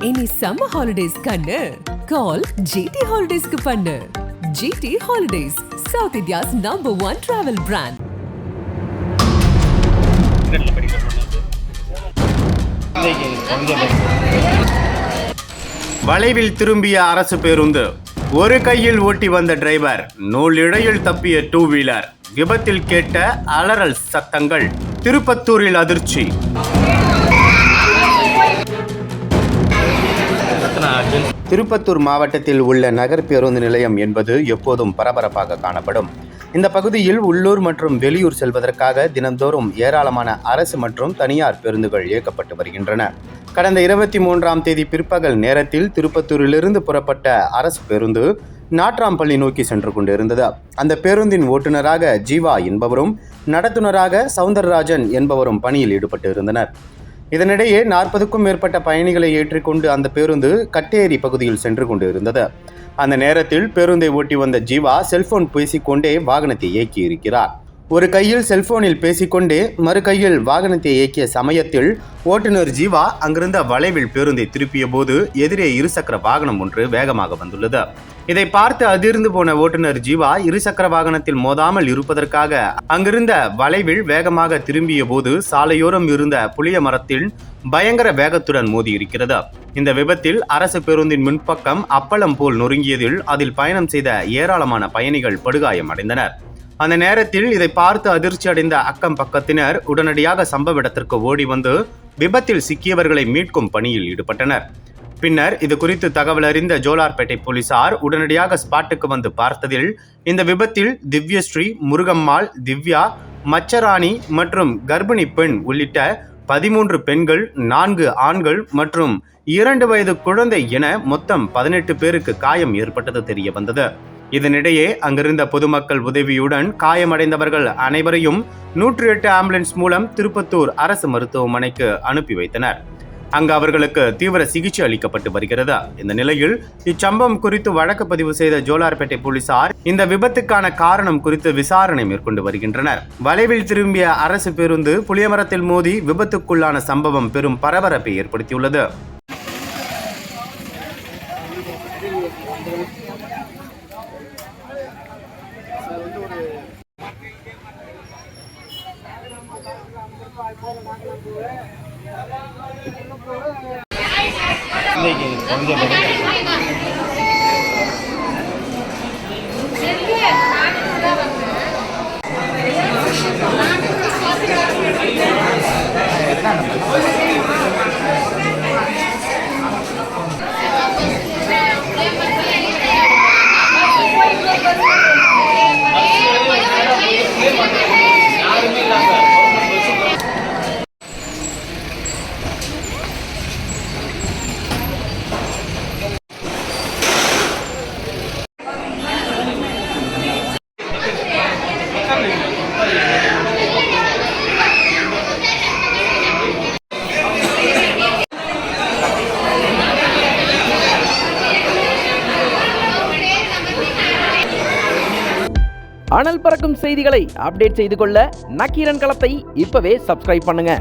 இனி summer holidays கண்ணு கால் GT ஹாலிடேஸ்க்கு பண்ணு. GT holidays, South India's #1 travel brand. வளைவில் திரும்பிய அரசு பேருந்து, ஒரு கையில் ஓட்டி வந்த டிரைவர், நூலிழையில் தப்பிய டூ வீலர், விபத்தில் கேட்ட அலறல் சத்தங்கள், திருப்பத்தூரில் அதிர்ச்சி. திருப்பத்தூர் மாவட்டத்தில் உள்ள நகர் பேருந்து நிலையம் என்பது எப்போதும் பரபரப்பாக காணப்படும். இந்த பகுதியில் உள்ளூர் மற்றும் வெளியூர் செல்வதற்காக தினந்தோறும் ஏராளமான அரசு மற்றும் தனியார் பேருந்துகள் இயக்கப்பட்டு வருகின்றன. கடந்த 23ஆம் தேதி பிற்பகல் நேரத்தில் திருப்பத்தூரிலிருந்து புறப்பட்ட அரசு பேருந்து நாட்ராம்பள்ளி நோக்கி சென்று கொண்டிருந்தது. அந்த பேருந்தின் ஓட்டுநராக ஜீவா என்பவரும் நடத்துனராக சவுந்தரராஜன் என்பவரும் பணியில் ஈடுபட்டு இருந்தனர். இதனிடையே 40க்கும் மேற்பட்ட பயணிகளை ஏற்றிக்கொண்டு அந்த பேருந்து கட்டேரி பகுதியில் சென்று கொண்டு இருந்தது. அந்த நேரத்தில் பேருந்தை ஓட்டி வந்த ஜீவா செல்போன் பேசிக்கொண்டே வாகனத்தை இயக்கி இருக்கிறார். ஒரு கையில் செல்போனில் பேசிக்கொண்டே மறு கையில் வாகனத்தை இயக்கிய சமயத்தில் ஓட்டுநர் ஜீவா அங்கிருந்த வளைவில் பேருந்தை திருப்பிய போது எதிரே இருசக்கர வாகனம் ஒன்று வேகமாக வந்துள்ளது. இதை பார்த்து அதிர்ந்து போன ஓட்டுநர் ஜீவா இருசக்கர வாகனத்தில் மோதாமல் இருப்பதற்காக அங்கிருந்த வளைவில் வேகமாக திரும்பிய போது சாலையோரம் இருந்த புளிய மரத்தில் பயங்கர வேகத்துடன் மோதி இருக்கிறது. இந்த விபத்தில் அரசு பேருந்தின் முன்பக்கம் அப்பளம் போல் நொறுங்கியதில் அதில் பயணம் செய்த ஏராளமான பயணிகள் படுகாயம் அடைந்தனர். அந்த நேரத்தில் இதை பார்த்து அதிர்ச்சி அடைந்த அக்கம் பக்கத்தினர் உடனடியாக சம்பவ இடத்திற்கு ஓடி வந்து விபத்தில் சிக்கியவர்களை மீட்கும் பணியில் ஈடுபட்டனர். பின்னர் இது குறித்து தகவல் அறிந்த ஜோலார்பேட்டை போலீசார் உடனடியாக ஸ்பாட்டுக்கு வந்து பார்த்ததில் இந்த விபத்தில் திவ்யஸ்ரீ, முருகம்மாள், திவ்யா, மச்சராணி மற்றும் கர்ப்பிணி பெண் உள்ளிட்ட 13 பெண்கள், 4 ஆண்கள் மற்றும் 2 வயது குழந்தை என மொத்தம் 18 பேருக்கு காயம் ஏற்பட்டது தெரிய வந்தது. இதனிடையே அங்கிருந்த பொதுமக்கள் உதவியுடன் காயமடைந்தவர்கள் அனைவரையும் 108 ஆம்புலன்ஸ் மூலம் திருப்பத்தூர் அரசு மருத்துவமனைக்கு அனுப்பி வைத்தனர். அங்கு அவர்களுக்கு தீவிர சிகிச்சை அளிக்கப்பட்டு வருகிறது. இந்த நிலையில் இச்சம்பவம் குறித்து வழக்கு பதிவு செய்த ஜோலார்பேட்டை போலீசார் இந்த விபத்துக்கான காரணம் குறித்து விசாரணை மேற்கொண்டு வருகின்றனர். வளைவில் திரும்பிய அரசு பேருந்து புளியமரத்தில் மோதி விபத்துக்குள்ளான சம்பவம் பெரும் பரபரப்பை ஏற்படுத்தியுள்ளது. அனல் பறக்கும் செய்திகளை அப்டேட் செய்து கொள்ள நக்கீரன் களத்தை இப்பவே சப்ஸ்கிரைப் பண்ணுங்க.